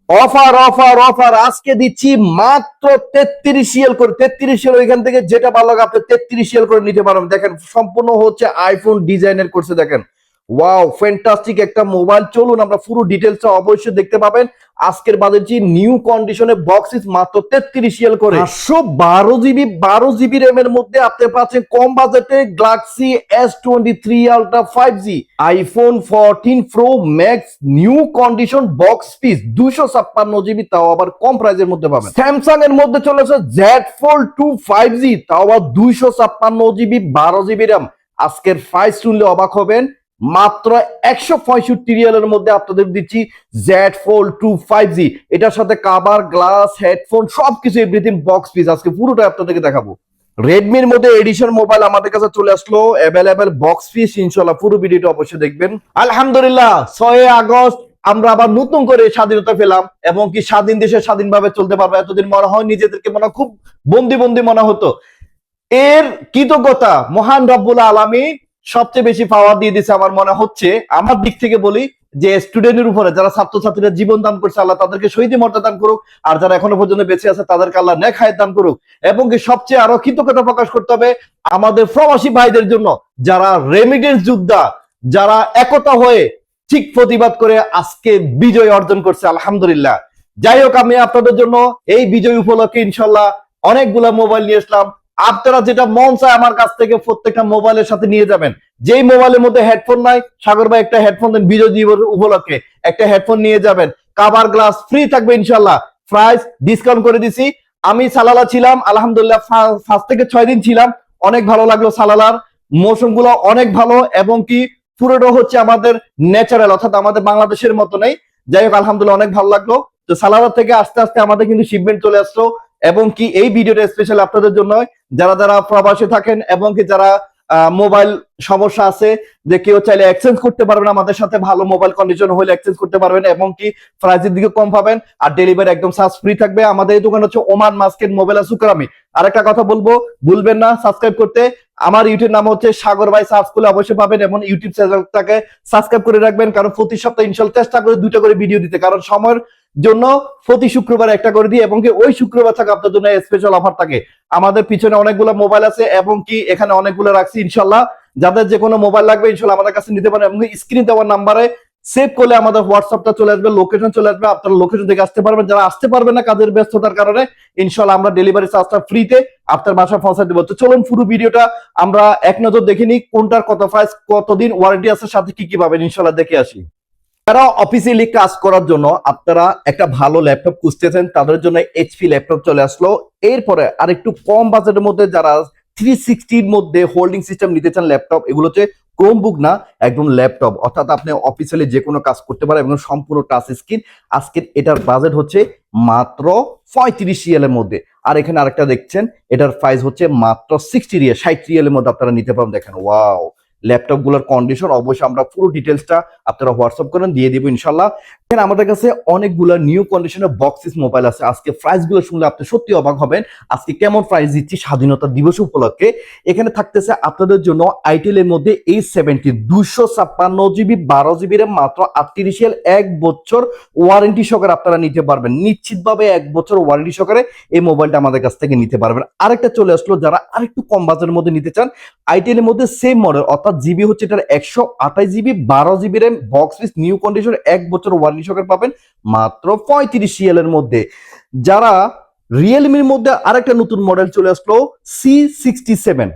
Offer offer offer আজকে দিচ্ছি মাত্র 33 করে 33 ওইখান থেকে যেটা ভালো লাগে আপনি 33 করে নিতে পারবেন। দেখেন সম্পূর্ণ হচ্ছে আইফোন ডিজাইনের করছে। দেখেন ওয়াও ফ্যান্টাস্টিক একটা মোবাইল। চলুন আমরা পুরো ডিটেলসটা অবশ্যই দেখতে পাবেন। আজকের বাজেট নিউ কন্ডিশনে বক্স মাত্র 33 করে 512 জিবি 12 জিবি র্যাম এর মধ্যে আপনি পাচ্ছেন কম বাজেটে Galaxy S23 ultra 5G iPhone 14 pro max new condition box piece 256 GB, তাও আবার কম প্রাইসের মধ্যে পাবেন। স্যামসাং এর মধ্যে চলেছে Z Fold 2 5G, তাও আবার 256 জিবি 12 জিবি র্যাম। আজকের প্রাইস শুনলে অবাক হবেন, মাত্র 165 রিয়ালের মধ্যে আপনাদের দিচ্ছি Z Fold 2 5G। এটার সাথে কভার, গ্লাস, হেডফোন সবকিছু এভরিথিং বক্স পিস আজকে পুরোটা আপনাদেরকে দেখাবো। রেডমির মধ্যে এডিশন মোবাইল আমাদের কাছে চলে আসলো, অ্যাভেলেবেল বক্স পিস ইনশাআল্লাহ। পুরো ভিডিওটা অবশ্যই দেখবেন। আলহামদুলিল্লাহ 6 আগস্ট আমরা আবার নতুন করে স্বাধীনতা পেলাম এবং কি স্বাধীন দেশে স্বাধীনভাবে চলতে পারবো। এতদিন মনে হয় নিজেদেরকে মনে খুব বন্দি বন্দি মনে হতো। এর কৃতজ্ঞতা মহান রব্বুল আলামিন সবচেয়ে বেশি পাওয়ার দিয়ে দিচ্ছে আমার মনে হচ্ছে। আমার দিক থেকে বলি যে স্টুডেন্টের উপরে যারা ছাত্রছাত্রীরা জীবন দান করছে, আল্লাহ তাদেরকে শহীদ মর্যাদা দান করুক। আর যারা এখনো পর্যন্ত বেঁচে আছে তাদেরকে আল্লাহ নেক হায়াত দান করুক। এবং কি সবচেয়ে আরো কৃতজ্ঞতা প্রকাশ করতে হবে আমাদের প্রবাসী ভাইদের জন্য, যারা রেমিটেন্স যোদ্ধা, যারা একতা হয়ে ঠিক প্রতিবাদ করে আজকে বিজয় অর্জন করছে। আলহামদুলিল্লাহ। যাই হোক, আমি আপনাদের জন্য এই বিজয় উপলক্ষে ইনশাল্লাহ অনেকগুলা মোবাইল নিয়ে আসলাম। আপনারা যেটা মন চায় আমার কাছ থেকে প্রত্যেকটা মোবাইলের সাথে নিয়ে যাবেন। যেই মোবাইলের মধ্যে হেডফোন নাই, সাগর ভাই একটা হেডফোন দেন বিজয় দিবস উপলক্ষে, একটা হেডফোন নিয়ে যাবেন। কাভার, গ্লাস ফ্রি থাকবে ইনশাল্লাহ। প্রাইস ডিসকাউন্ট করে দিছি। আমি সালালা ছিলাম আলহামদুলিল্লাহ 5 থেকে 6 দিন ছিলাম, অনেক ভালো লাগলো। সালালার মৌসুম গুলো অনেক ভালো এবং কি পুরোটা হচ্ছে আমাদের ন্যাচারাল, অর্থাৎ আমাদের বাংলাদেশের মতো নেই। যাই হোক আলহামদুলিল্লাহ অনেক ভালো লাগলো। তো সালালা থেকে আস্তে আস্তে আমাদের কিন্তু শিপমেন্ট চলে আসলো এবং কি এই ভিডিওটা স্পেশাল আপনাদের জন্য, যারা যারা প্রবাসে থাকেন এবং কি যারা মোবাইল সমস্যা আছে, যে কেউ চাইলে এক্সচেঞ্জ করতে পারবেন আমাদের সাথে, ভালো মোবাইল কন্ডিশন হলে এক্সচেঞ্জ করতে পারবেন এবং কি প্রাইসের দিকে কম পাবেন আর ডেলিভারি একদম চার্জ ফ্রি থাকবে। আমাদের এই দোকান হচ্ছে ওমান মাস্কেট মোবাইল সুকরামি। আরেকটা কথা বলবো, ভুলবেন না সাবস্ক্রাইব করতে। আমার ইউটিউব নাম হচ্ছে সাগর ভাই, সার্চ করলে অবশ্যই পাবেন এবং ইউটিউব চ্যানেলটাকে সাবস্ক্রাইব করে রাখবেন, কারণ প্রতি সপ্তাহে ইনশাআল্লাহ চেষ্টা করে 2টা করে ভিডিও দিতে, কারণ সময়ের জন্য প্রতি শুক্রবার একটা করে দিই এবং কি ওই শুক্রবার থাকে আপনার জন্য স্পেশাল অফার থাকে। আমাদের পিছনে অনেকগুলো মোবাইল আছে এবং কি এখানে অনেকগুলো রাখছি ইনশাল্লাহ। যাদের যে কোনো মোবাইল লাগবে ইনশাল্লাহ আমাদের কাছে নিতে পারেন এবং স্ক্রিন দেওয়ার নাম্বারে সেভ করলে আমাদের হোয়াটসঅ্যাপটা চলে আসবে, লোকেশন চলে আসবে, আপনারা লোকেশন থেকে আসতে পারবেন। যারা আসতে পারবেন না কাজের ব্যস্ততার কারণে, ইনশাল্লাহ আমরা ডেলিভারি চার্জটা ফ্রিতে আপনার বাসায় পৌঁছে দেবো। তো চলুন পুরো ভিডিওটা আমরা এক নজর দেখে নিই, কোনটার কত প্রাইস, কতদিন ওয়ারেন্টি আছে, সাথে কি কি পাবেন ইনশাল্লাহ দেখে আসি। যারা অফিসিয়ালি কাজ করার জন্য আপনারা একটা ভালো ল্যাপটপ খুঁজতেছেন, তাদের জন্য এইচপি ল্যাপটপ চলে আসলো। এরপরে আর একটু কম বাজেটের মধ্যে যারা 360 মধ্যে হোল্ডিং সিস্টেম নিতে চান ল্যাপটপ, এগুলো হচ্ছে ক্রোমবুক না, একদম ল্যাপটপ, অর্থাৎ আপনি অফিসিয়ালি যে কোনো কাজ করতে পারেন এবং সম্পূর্ণ টাচ স্ক্রিন। আজকের এটার বাজেট হচ্ছে মাত্র 35 রিয়ালের মধ্যে। আর এখানে আরেকটা দেখছেন, এটার প্রাইস হচ্ছে মাত্র 60 রিয়াল, 60 রিয়ালের মধ্যে আপনারা নিতে পারেন। দেখেন ওয়াও, ল্যাপটপ গুলোর কন্ডিশন অবশ্যই আমরা পুরো ডিটেলসটা আপনারা হোয়াটসঅ্যাপ করেন দিয়ে দিব ইনশাল্লাহ। এখানে আমাদের কাছে অনেকগুলো নিউ কন্ডিশনের বক্সিস মোবাইল আছে। আজকে প্রাইস গুলো শুনলে আপনি সত্যি অবাক হবেন, আজকে কেমন প্রাইস দিচ্ছি স্বাধীনতা দিবস উপলক্ষে। এখানে থাকতেছে আপনাদের জন্য আইটেল এর মধ্যে A70 256 জিবি 12 জিবি র্যাম, মাত্র 38 রিয়াল, 1 বছর ওয়ারেন্টি সহকারে আপনারা নিতে পারবেন। নিশ্চিতভাবে 1 বছর ওয়ারেন্টি সহকারে এই মোবাইলটা আমাদের কাছ থেকে নিতে পারবেন। আরেকটা চলে আসলো, যারা আরেকটু কম বাজেটের মধ্যে নিতে চান, আইটেল এর মধ্যে সেম মডেল, অর্থাৎ জিবি হচ্ছে এটার 128 GB 12 GB RAM, box piece new condition, 1 বছর ওয়ারেন্টি সহকারে পাবেন মাত্র 35 রিয়ালের মধ্যে। যারা রিয়েলমির মধ্যে আরেকটা নতুন মডেল চলে আসলো C67,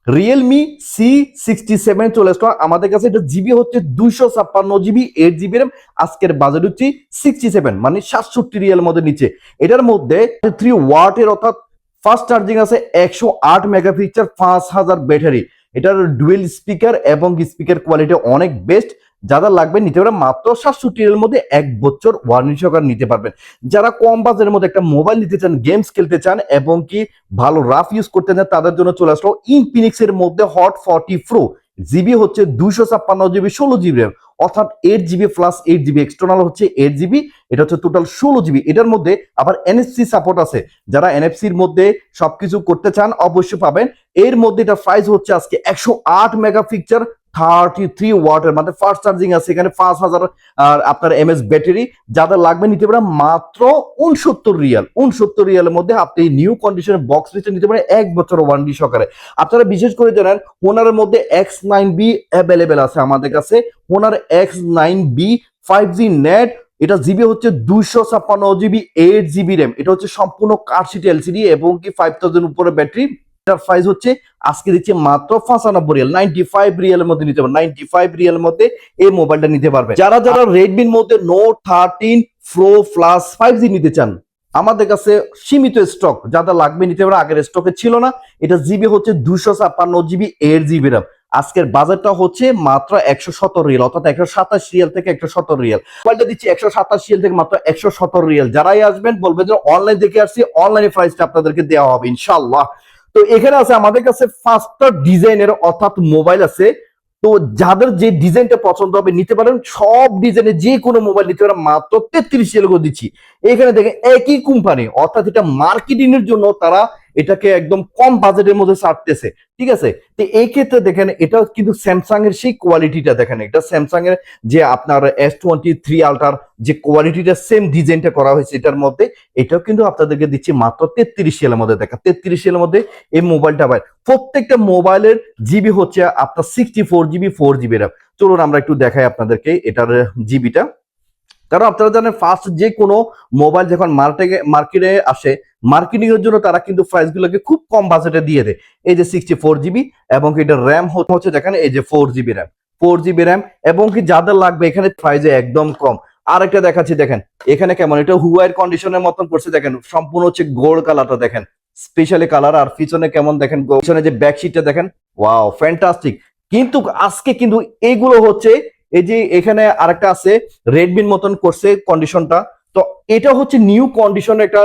রিয়েলমি C67 চলে আসলো আমাদের কাছে। এটা জিবি হচ্ছে 256 জিবি 8 জিবি র্যাম। আজকের বাজেট হচ্ছে 67, মানে 67 রিয়ালের মধ্যে নিচে। এটার মধ্যে 3 ওয়াটের অর্থাৎ ফাস্ট চার্জিং আছে, 108 মেগাপিক্সেল, 5000 ব্যাটারি। এটার ডুয়েল স্পিকার এবং স্পিকার কোয়ালিটি অনেক বেস্ট। যারা লাগবে নিতে পারবেন মাত্র 67 এর মধ্যে, 1 বছর ওয়ারেন্টি সহকারে নিতে পারবেন। যারা কম বাজেটের মধ্যে একটা মোবাইল নিতে চান, গেমস খেলতে চান এবং কি ভালো রাফ ইউজ করতে চান, তাদের জন্য চলে আসলো ইনফিনিক্স এর মধ্যে হট 40 প্রো। জিবি হচ্ছে 256 জিবি 16 জিবি র্যাম, অর্থাৎ 8 জিবি প্লাস 8 জিবি, এক্সটার্নাল হচ্ছে 8 জিবি, এটা হচ্ছে টোটাল 16 জিবি। এটার মধ্যে আবার এনএফসি সাপোর্ট আছে, যারা এনএফসির মধ্যে সবকিছু করতে চান অবশ্যই পাবেন। এর মধ্যে এটা প্রাইস হচ্ছে আজকে 108 মেগাপিক্সেল 33 ওয়াটের মানে ফাস্ট চার্জিং আছে, এখানে 5000 আপনার এমএস ব্যাটারি। যাদের লাগবে নিতে পারেন মাত্র 69 রিয়াল। 69 রিয়ালের মধ্যে আপনি নিউ কন্ডিশনের বক্স পিসটা নিতে পারেন 1 বছর ওয়ারেন্টি সহকারে। আপনারা বিশেষ করে জানেন হোনারের মধ্যে X9B অ্যাভেলেবেল আছে আমাদের কাছে। হোনার X9B 5G নেট, এটা জিবি হচ্ছে 256 জিবি, 8 জিবি র্যাম। এটা হচ্ছে সম্পূর্ণ কার্ডশিট এলসিডি এবং কি 5000 উপরে ব্যাটারি। এটার প্রাইস হচ্ছে আজকে দিচ্ছে মাত্র 95 রিয়াল, 95 রিয়ালের মধ্যে নিতে পারবেন। 95 রিয়ালের মধ্যে এই মোবাইলটা নিতে পারবেন। যারা যারা রেডমির মধ্যে নোট 13 প্রো প্লাস 5G নিতে চান, আমাদের কাছে সীমিত স্টক, যাদের লাগবে নিতে পারে, আগের স্টকে ছিল না। এটা জিবি হচ্ছে 256 জিবি, 8 জিবি র্যাম। আজকের বাজেটটা হচ্ছে মাত্র 117 রিয়াল, অর্থাৎ 127 রিয়াল থেকে 117 রিয়াল। মোবাইলটা দিচ্ছি 127 রিয়াল থেকে মাত্র 117 রিয়াল। যারাই আসবেন বলবেন যে অনলাইন দেখে আসছি, অনলাইনে প্রাইসটা আপনাদেরকে দেওয়া হবে ইনশাআল্লাহ। তো এখানে আছে আমাদের কাছে 5টা ডিজাইনের অর্থাৎ মোবাইল আছে। তো যাদের যে ডিজাইনটা পছন্দ হবে নিতে পারেন, সব ডিজাইনের যে কোনো মোবাইল নিতে পারেন মাত্র 33 রিয়াল করে দিচ্ছি। এখানে দেখেন একই কোম্পানি, অর্থাৎ এটা মার্কেটিং এর জন্য তারা এটাকে একদম কম বাজেটের মধ্যে ছাড়তেছে, ঠিক আছে। তো এই ক্ষেত্রে দেখেন এটা কিন্তু স্যামসাং এর সেই কোয়ালিটিটা দেখেন, এটা স্যামসাং এর যে আপনার S23 আলট্রার যে কোয়ালিটিটা সেম ডিজাইনটা করা হয়েছে এটার মধ্যে। এটাও কিন্তু আপনাদেরকে দিচ্ছি মাত্র 33 রিয়ালের মধ্যে। দেখেন 33 রিয়ালের মধ্যে এই মোবাইলটা পাই। প্রত্যেকটা মোবাইলের জিবি হচ্ছে আপনার 64 জিবি, 4 জিবি র্যাম। চলুন আমরা একটু দেখাই আপনাদেরকে এটার জিবিটা। কারণ আপনারা জানেন ফার্স্ট যে কোনো মোবাইল যখন মার্কেটে আসে, মার্কেটিং এর জন্য তারা কিন্তু প্রাইস গুলোকে খুব কম বাজেটে দিয়ে দেয়। এই যে 64 জিবি এবং এটা র্যাম হচ্ছে দেখেন এই যে 4 জিবি র্যাম, 4 জিবি র্যাম এবং কি যাদের লাগবে এখানে প্রাইসে একদম কম। আর একটা দেখাচ্ছি দেখেন এখানে কেমন, এটা হুয়াইয়ের কন্ডিশনের মতন করছে দেখেন, সম্পূর্ণ হচ্ছে গোল্ড কালারটা দেখেন, স্পেশালি কালার। আর পিছনে কেমন দেখেন, পিছনে যে ব্যাকশিটটা দেখেন, ওয়াও ফ্যান্টাস্টিক। কিন্তু আজকে কিন্তু এইগুলো হচ্ছে এই যে এখানে আরেকটা আছে রেডমির মতন করছে কন্ডিশনটা। তো এটা হচ্ছে নিউ কন্ডিশন, একটা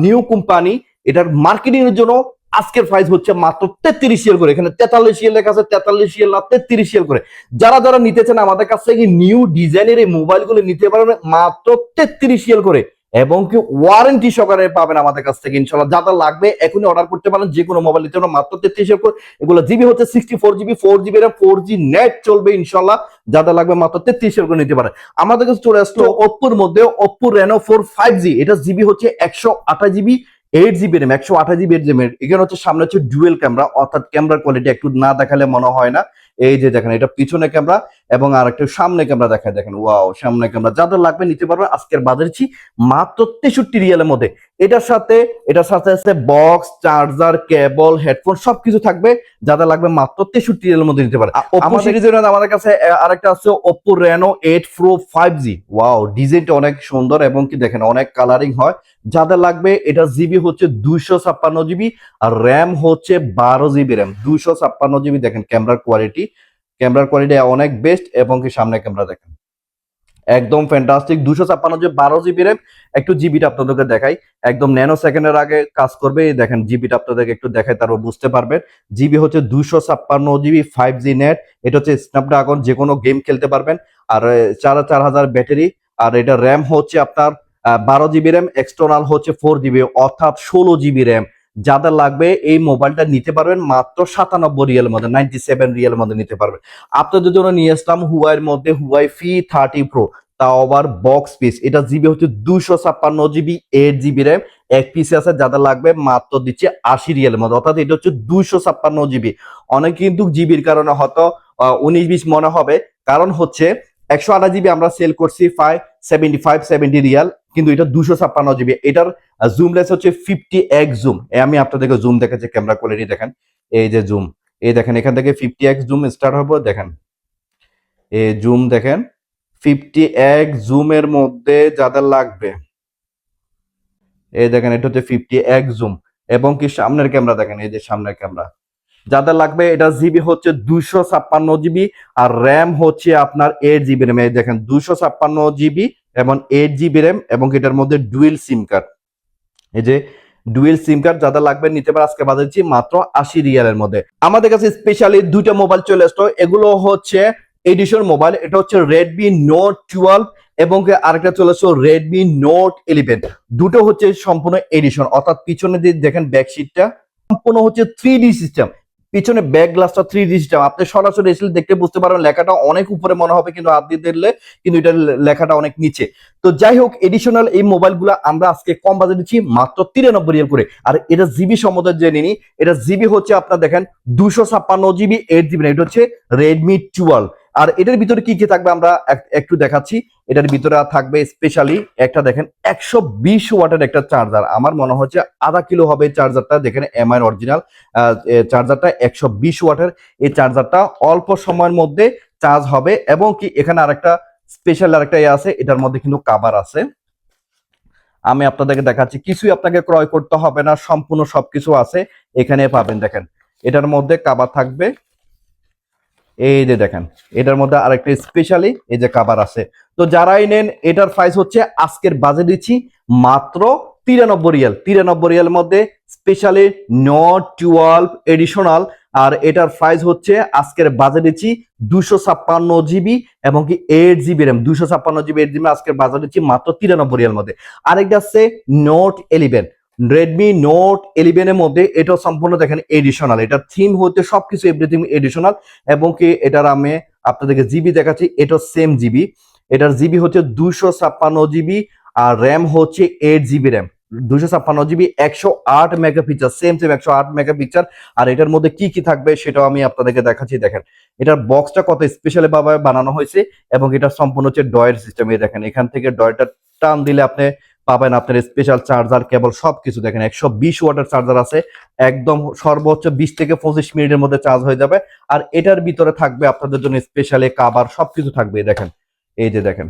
নিউ কোম্পানি। এটার মার্কেটিং এর জন্য আজকের প্রাইস হচ্ছে মাত্র 33 রিয়াল করে। এখানে 43 রিয়াল লেখা আছে, 43 রিয়াল না 33 রিয়াল করে। যারা যারা নিতে চান আমাদের কাছ থেকে নিউ ডিজাইনের এই মোবাইলগুলো নিতে পারবেন মাত্র 33 রিয়াল করে এবং কি ওয়ারেন্টি সহকারে পাবেন আমাদের কাছ থেকে ইনশাআল্লাহ। যাদের লাগবে এখনই অর্ডার করতে পারেন, যে কোনো মোবাইল নিতে পারেন মাত্র 33 করে। এগুলো জিবি হচ্ছে 64 GB, 4 GB RAM, 4G net চলবে ইনশাআল্লাহ। যাদের লাগবে মাত্র 33 করে নিতে পারেন। আমাদের কাছে চলে আসলো ওপ্পোর মধ্যে ওপ্পো রেনো 4 5G। এটা জিবি হচ্ছে 128 GB, 8 GB RAM, 128 GB 8 GB. এখানে হচ্ছে সামনে হচ্ছে ডুয়েল ক্যামেরা, অর্থাৎ ক্যামেরার কোয়ালিটি একটু না দেখালে মনে হয় না। এই যে দেখেন এটা পিছনে ক্যামেরা এবং আর একটা সামনে ক্যামেরা দেখায় দেখেন, ওয়াও সামনে ক্যামেরা। যাদের লাগবে নিতে পারবেন আজকের বাজারছি মাত্র 63 রিয়ালের মধ্যে। এটার সাথে আছে বক্স, চার্জার, কেবল, হেডফোন সবকিছু থাকবে। যাদের লাগবে মাত্র 63 রিয়ালের মধ্যে নিতে পারে। ওপ্পো সিরিজের আমাদের কাছে আরেকটা আছে Oppo Reno 8 pro 5G। Wow ডিজাইনটা অনেক সুন্দর এবং কি দেখেন অনেক কালারিং হয়। যাদের লাগবে এটা জিবি হচ্ছে 256 জিবি আর র্যাম হচ্ছে 12 জিবি র্যাম, 256 জিবি। দেখেন ক্যামেরার কোয়ালিটি অনেক বেস্ট এবং কি সামনে ক্যামেরা দেখেন একদম ফ্যান্টাস্টিক। 256 12 GB RAM. একটু জিবিটা আপনাদেরকে দেখাই, একদম ন্যানো সেকেন্ডের আগে কাজ করবে। দেখেন জিবিটা আপনাদেরকে একটু দেখাই, তারপর বুঝতে পারবেন। জিবি হচ্ছে 256 জিবি, 5G নেট। এটা হচ্ছে স্ন্যাপড্রাগন, যে কোনো গেম খেলতে পারবেন। আর 4000 ব্যাটারি। আর এটা র্যাম হচ্ছে আপনার 12 জিবি র্যাম, এক্সটার্নাল হচ্ছে 4 জিবি, অর্থাৎ 16 জিবি র্যাম। যাদের লাগবে এই মোবাইলটা নিতে পারবেন মাত্র 97 রিয়ালের মধ্যে, 97 রিয়ালের মধ্যে নিতে পারবেন। আপনাদের জন্য নিয়ে আসলাম হুয়াইয়ের মধ্যে হুয়াই P30 প্রো, তাও আবার বক্স পিস। এটা জিবি হচ্ছে 256 জিবি, 8 জিবি র্যাম। এক পিসে আছে, যাদের লাগবে মাত্র দিচ্ছে 80 রিয়ালের মধ্যে, অর্থাৎ এটা হচ্ছে 256 জিবি। অনেক কিন্তু জিবির কারণে হয়তো 19-20 মনে হবে, কারণ হচ্ছে 128 জিবি আমরা সেল করছি 70 রিয়াল, কিন্তু এটা 256 জিবি। এটার জুম লেন্স হচ্ছে 50x জুম। আমি আপনাদেরকে জুম দেখাচ্ছি, ক্যামেরা কোয়ালিটি দেখেন। এই যে জুম, এই দেখেন এখান থেকে 50x জুম স্টার্ট হবে। দেখেন এই জুম দেখেন, 50x জুমের মধ্যে যাদের লাগবে এই দেখেন এটা হচ্ছে 50x জুম এবং কি সামনের ক্যামেরা দেখেন, এই যে সামনের ক্যামেরা। যাদের লাগবে এটা জিবি হচ্ছে 256 জিবি আর র্যাম হচ্ছে আপনার 8 জিবি র্যাম। এই দেখেন 256 জিবি এবং 8 জিবি র্যাম এবং এটার মধ্যে ডুয়েল সিম কার্ড। এই যে ডুয়েল সিম কার্ড, যাদের লাগবে নিতে পারে আজকে বাজাচ্ছি মাত্র 80 রিয়ালের মধ্যে। আমাদের কাছে স্পেশালি দুইটা মোবাইল চলে আসতো, এগুলো হচ্ছে এডিশন মোবাইল। এটা হচ্ছে রেডমি নোট 12 এবং আরেকটা চলে আসতো রেডমি নোট 11। দুটো হচ্ছে সম্পূর্ণ এডিশন, অর্থাৎ পিছনে যে দেখেন ব্যাকশিটটা সম্পূর্ণ হচ্ছে 3D সিস্টেম। পিছনে ব্যাক গ্লাসটা 3D সিস্টেম, আপনি সরাসরি এসে দেখতে বুঝতে পারবেন লেখাটা অনেক উপরে মনে হবে, কিন্তু হাত দিয়ে দেখলে কিন্তু এটা লেখাটা অনেক নিচে। তো যাই হোক, এডিশনাল এই মোবাইলগুলো আমরা আজকে কম বাজেট দিচ্ছি মাত্র 93 রিয়াল করে। আর এটা জিবি সম্বন্ধে জেনে নিই। এটা জিবি হচ্ছে আপনার দেখেন 256 জিবি 8 জিবি, এটা হচ্ছে রেডমি 12। আর এটার ভিতরে কি কি থাকবে আমরা একটু দেখাচ্ছি। এটার ভিতরে থাকবে স্পেশালি একটা দেখেন 120 ওয়াটের একটা চার্জার, আমার মনে হচ্ছে আধা কিলো হবে চার্জারটা, দেখেন এমআই অরিজিনাল চার্জারটা 120 ওয়াটের। এই চার্জারটা অল্প সময়ের মধ্যে চার্জ হবে, এবং কি এখানে আরেকটা স্পেশাল আরেকটা ইয়ে আছে, এটার মধ্যে কিন্তু কাভার আছে। আমি আপনাদেরকে দেখাচ্ছি, কিছুই আপনাকে ক্রয় করতে হবে না, সম্পূর্ণ সবকিছু আছে এখানে পাবেন। দেখেন এটার মধ্যে কাভার থাকবে, এই যে দেখেন এটার মধ্যে আরেকটা স্পেশালি এই যে কাভার আছে। তো যারাই নেন এটার প্রাইস হচ্ছে আজকের বাজেট দিচ্ছি মাত্র 93 রিয়াল। 93 রিয়ালের মধ্যে স্পেশালি নোট 12 এডিশনাল। আর এটার প্রাইস হচ্ছে আজকের বাজেট দিচ্ছি 256 জিবি এবং কি 8 জিবি র্যাম। 256 জিবি 8 জিবি আজকের বাজেট দিচ্ছি মাত্র 93 রিয়ালের মধ্যে। আরেকটা আছে নোট 11, রেডমি নোট 11 এর মধ্যে, এটা সম্পূর্ণ দেখেন এডিশনাল, এটা থিম হতে সবকিছু এভরিথিং এডিশনাল। এবং কি এটার আমি আপনাদেরকে জিবি দেখাচ্ছি, এটা সেম জিবি, এটার জিবি হচ্ছে 256 জিবি, আর র্যাম হচ্ছে 8 GB RAM. 256 GB 108 megapixel, same 108 megapixel. আর এটার মধ্যে কি কি থাকবে সেটাও আমি আপনাদেরকে দেখাচ্ছি। দেখেন এটার বক্সটা কত স্পেশালি ভাবে বানানো হয়েছে, এবং এটা সম্পূর্ণ হচ্ছে ডয়ের সিস্টেম। এই দেখেন এখান থেকে ডয়টা টান দিলে আপনি পাবেন আপনার স্পেশাল চার্জার, কেবল সবকিছু। দেখেন 120 ওয়াটের চার্জার আছে, একদম সর্বোচ্চ 20 থেকে 25 মিনিটের মধ্যে চার্জ হয়ে যাবে। আর এটার ভিতরে থাকবে আপনাদের জন্য স্পেশালি কাভার, সবকিছু থাকবে। দেখেন এই যে দেখেন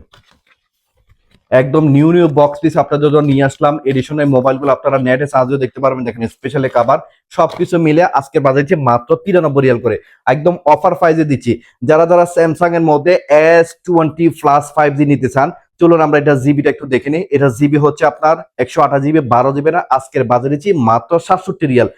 একদম নিউ নিউ বক্স পিস আপনাদের জন্য নিয়ে আসলাম। এডিশনের মোবাইলগুলো আপনারা নেটে চার্জও দেখতে পারবেন। দেখেন স্পেশালি কাভার, সবকিছু মিলে আজকের বাজারে মাত্র 93 রিয়াল করে, একদম অফার প্রাইসে দিচ্ছি। যারা যারা স্যামসাং এর মধ্যে S20 প্লাস 5G নিতে চান, চলুন আমরা এটা জিবিটা একটু দেখে নিই। এটা জিবি হচ্ছে আপনার 128 জিবি 12 জিবি না, আজকের বাজারে দিচ্ছি মাত্র 67 রিয়াল।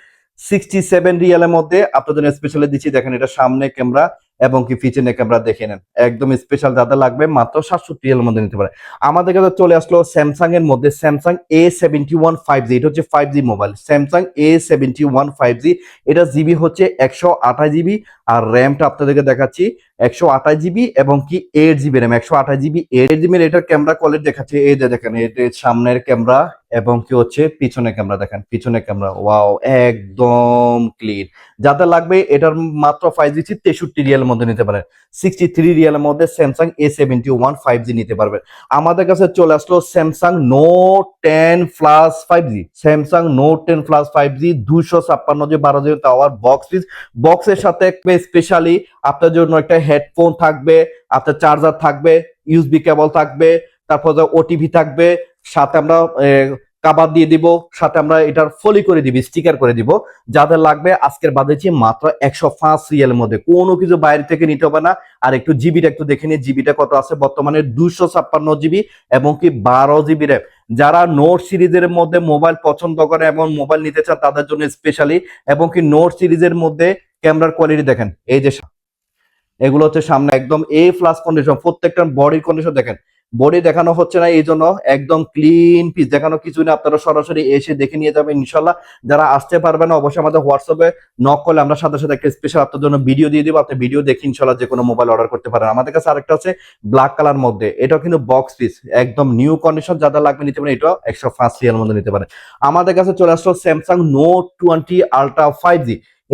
67 রিয়ালের মধ্যে আপনাদের জন্য স্পেশালি দিচ্ছি। দেখেন এটা সামনে ক্যামেরা এবং কি পিছনে ক্যামেরা দেখে নেন, একদম স্পেশাল, যাদের লাগবে মাত্র 67 রিয়ালের মধ্যে নিতে পারে। আমাদের কাছে চলে আসলো স্যামসাং এর মধ্যে স্যামসাং A71 5G, এটা হচ্ছে 5G mobile, Samsung A71 5G। এটা জিবি হচ্ছে 128 জিবি, আর র্যামটা আপনাদেরকে দেখাচ্ছি 128 জিবি এবং কি 8 জিবি র্যাম। 128 জিবি 8 জিবি, এটার ক্যামেরা কোয়ালিটি দেখাচ্ছে, এই যে দেখেন এটা সামনের ক্যামেরা এবং কি হচ্ছে পিছনের ক্যামেরা। দেখেন পিছনের ক্যামেরা, ওয়াও, একদম ক্লিন। যাদের লাগবে এটার মাত্র 5G 63 রিয়ালের মধ্যে নিতে পারেন। 63 রিয়ালের মধ্যে স্যামসাং A71 5G নিতে পারবেন। আমাদের কাছে চলে আসলো Samsung note 10 plus 5G, Samsung note 10 plus 5G 256 12 tower box piece. বক্সের সাথে স্পেশালি আপনার জন্য একটা হেডফোন থাকবে, আপনার চার্জার থাকবে, ইউএসবি কেবল থাকবে, তারপর ওটিভি থাকবে, সাথে আমরা কাবার দিয়ে দিব, সাথে আমরা এটার ফলি করে দিব, স্টিকার করে দিব। যাদের লাগবে আজকের বাজেট মাত্র 105 রিয়ালের মধ্যে, কোনো কিছু বাইরে থেকে নিতে হবে না। আর একটু জিবিটা একটু দেখে নিই, জিবিটা কত আছে বর্তমানে, 256 জিবি এবং কি 12 জিবি র্যাম। যারা নোট সিরিজের মধ্যে মোবাইল পছন্দ করে এবং মোবাইল নিতে চান তাদের জন্য স্পেশালি, এবং কি নোট সিরিজের মধ্যে ক্যামেরার কোয়ালিটি দেখেন, এই যে এগুলো হচ্ছে সামনে একদম A+ কন্ডিশন, প্রত্যেকটা বডির কন্ডিশন দেখেন, বডি দেখানো হচ্ছে না এই জন্য একদম ক্লিন পিস, দেখানো কিছু না, আপনারা সরাসরি এসে দেখে নিয়ে যাবেন ইনশাল্লাহ। যারা আসতে পারবে না অবশ্যই আমাদের হোয়াটসঅ্যাপে নক করলে আমরা সাথে সাথে একটা স্পেশাল আপনার জন্য ভিডিও দিয়ে দিব, আপনি ভিডিও দেখে ইনশাল্লাহ যে কোনো মোবাইল অর্ডার করতে পারেন। আমাদের কাছে আরেকটা আছে ব্ল্যাক কালার মধ্যে, এটাও কিন্তু বক্স পিস, একদম নিউ কন্ডিশন, যাদের লাগবে নিতে পারেন, এটা 105 রিয়ালের মধ্যে নিতে পারেন। আমাদের কাছে চলে আসলো স্যামসাং নোট 20 আলট্রা 5G,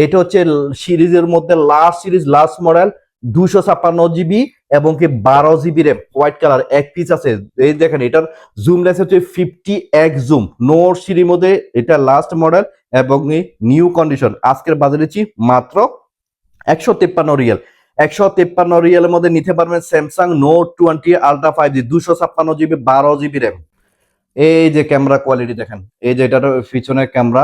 এটা হচ্ছে সিরিজের মধ্যে last series, last model, 256 GB এবং কি 12 জিবি র্যাম, হোয়াইট কালার এক পিস আছে। এই দেখেন এটার জুম লেন্স হচ্ছে 50x জুম, নোট সিরিজের মধ্যে এটা লাস্ট মডেল এবং নিউ কন্ডিশন। আজকের বাজারে দিচ্ছি মাত্র 153 রিয়াল। 153 রিয়ালের মধ্যে নিতে পারবেন Samsung note 20 ultra 5G, 256 GB 12 GB RAM. এই যে ক্যামেরা কোয়ালিটি দেখেন, এই যে এটার পিছনের ক্যামেরা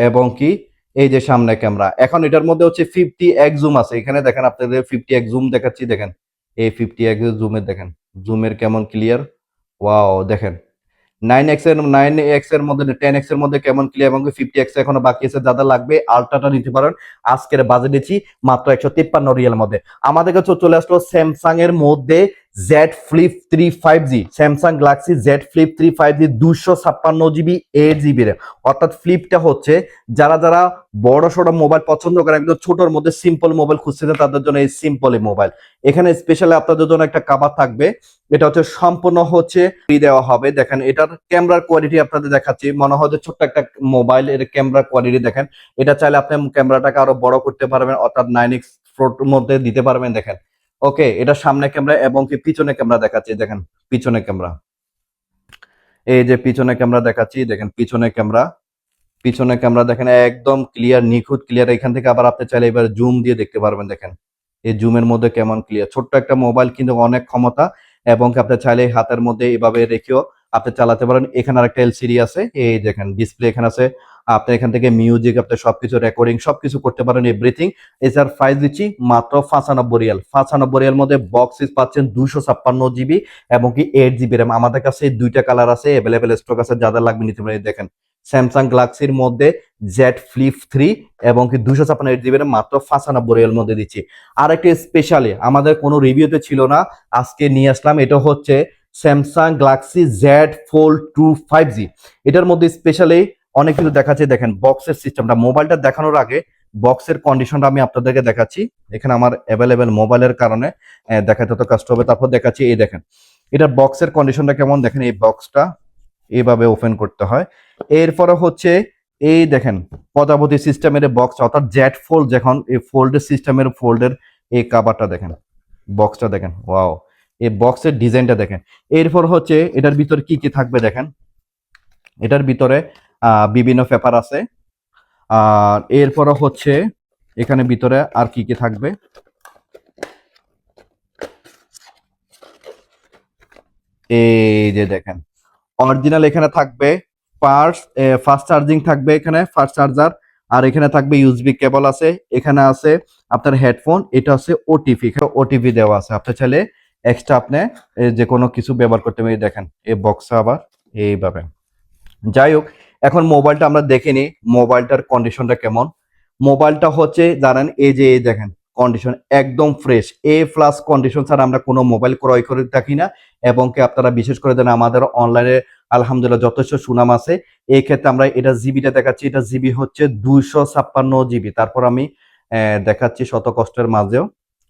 এবং কি এই যে সামনে ক্যামেরা। এখন এটার মধ্যে হচ্ছে 50x জুম আছে, এখানে দেখেন আপনাদের 50x জুম দেখাচ্ছি। দেখেন এই 50x জুমের দেখেন, জুমের কেমন ক্লিয়ার, ওয়াও। দেখেন 9x এর মধ্যে 10x এর মধ্যে কেমন ক্লিয়ার, এবং 50x এখনো বাকি আছে। যাদের লাগবে আলট্রাটা নিতে পারেন, আজকের বাজেট দিচ্ছি মাত্র 153 রিয়ালের মধ্যে। আমাদের কাছে চলে আসলো স্যামসাং এর মধ্যে Z Flip 3 5G, Samsung Galaxy Z Flip 3 5G 256 GB 8GB RAM. অর্থাৎ ফ্লিপটা হচ্ছে যারা যারা বড় সড়ো মোবাইল পছন্দ করে, একদম ছোটর মধ্যে সিম্পল মোবাইল খুঁজছে তাদের জন্য এই সিম্পল মোবাইল। এখানে স্পেশালি আপনাদের জন্য একটা কভার থাকবে, এটা হচ্ছে সম্পূর্ণ হচ্ছে ফ্রি দেওয়া হবে। দেখেন এটার ক্যামেরার কোয়ালিটি আপনাদের দেখাচ্ছি, মনে হয় যে ছোট্ট একটা মোবাইল, এর ক্যামেরার কোয়ালিটি দেখেন। এটা চাইলে আপনি ক্যামেরাটাকে আরো বড় করতে পারবেন, অর্থাৎ 9x প্রোর মধ্যে দিতে পারবেন। দেখেন ওকে, এটা সামনে ক্যামেরা এবং কি পিছনে ক্যামেরা দেখাচ্ছি। দেখেন পিছনে ক্যামেরা, এই যে পিছনে ক্যামেরা দেখাচ্ছি, দেখেন পিছনে ক্যামেরা দেখেন একদম ক্লিয়ার, নিখুঁত ক্লিয়ার। এখান থেকে আবার আপনি চাইলে এবার জুম দিয়ে দেখতে পারবেন। দেখেন এই জুমের মধ্যে কেমন ক্লিয়ার। ছোট্ট একটা মোবাইল কিন্তু অনেক ক্ষমতা, এবং আপনি চাইলে হাতের মধ্যে এভাবে রেখেও আপনি চালাতে পারেন। এখানে আরেকটা এলসিডি আছে, এই দেখেন ডিসপ্লে এখানে আছে। আপনি এখান থেকে মিউজিক, আপনি সবকিছু রেকর্ডিং সবকিছু করতে পারেন, এভরিথিং। এছাড়া প্রাইস দিচ্ছি মাত্র 95 রিয়াল। 95 রিয়াল মধ্যে বক্স পাচ্ছেন 256 GB এবং কি 8GB র্যাম। আমাদের কাছে দুইটা কালার আছে, অ্যাভেলেবেল স্টক আছে, যাদের লাগবে নিতে পারেন। দেখেন স্যামসাং গ্যালাক্সির মধ্যে Z Flip 3 এবং কি 256 GB র্যাম মাত্র 95 রিয়াল মধ্যে দিচ্ছি। আর একটা স্পেশালি আমাদের কোনো রিভিউতে ছিল না, আজকে নিয়ে আসলাম। এটা হচ্ছে Samsung Galaxy Z Fold 2 5G। এটার মধ্যে স্পেশালি অনেক কিছু দেখাচ্ছে। দেখেন বক্সের সিস্টেমটা, মোবাইলটা দেখানোর আগে বক্সের কন্ডিশনটা আমি আপনাদেরকে দেখাচ্ছি। এখানে আমার অ্যাভেলেবেল মোবাইলের কারণে দেখাতে তো কষ্ট হবে, তারপর দেখাচ্ছি। এই দেখেন এটার বক্সের কন্ডিশনটা কেমন। দেখেন এই বক্সটা এইভাবে ওপেন করতে হয়। এরপরে হচ্ছে এই দেখেন প্রজাপতি সিস্টেমের বক্স, অর্থাৎ জেড ফোল্ড, যখন এই ফোল্ডের সিস্টেমের ফোল্ডের এই কাভারটা দেখেন, বক্সটা দেখেন, ওয়াও, এই বক্সের ডিজাইনটা দেখেন। এরপর হচ্ছে এটার ভিতরে কি কি থাকবে দেখেন। এটার ভিতরে বিভিন্ন পেপার আছে। আর এরপরে হচ্ছে এখানে ভিতরে আর কি কি থাকবে, এই যে দেখেন অরিজিনাল এখানে থাকবে ফাস্ট চার্জিং থাকবে, এখানে ফাস্ট চার্জার। আর এখানে থাকবে ইউএসবি কেবল আছে, এখানে আছে আপনার হেডফোন, এটা আছে ওটিপি, ওটিপি দেওয়া আছে। আপনি চাইলে এক্সট্রা আপনি যে কোনো কিছু ব্যবহার করতে পারেন। দেখেন এই বক্স আবার এইভাবে। যাই হোক, এখন মোবাইলটা আমরা দেখে নিই মোবাইলটার কন্ডিশনটা কেমন। মোবাইলটা হচ্ছে জানেন, এই যে এই দেখেন কন্ডিশন একদম ফ্রেশ, A+ কন্ডিশন ছাড়া আমরা কোনো মোবাইল ক্রয় করে থাকি না। এবং কি আপনারা বিশেষ করে দেন আমাদের অনলাইনে আলহামদুলিল্লাহ যথেষ্ট সুনাম আছে। এই ক্ষেত্রে আমরা এটা জিবিটা দেখাচ্ছি, এটা জিবি হচ্ছে 256 GB। তারপর আমি দেখাচ্ছি শত কষ্টের মাঝেও,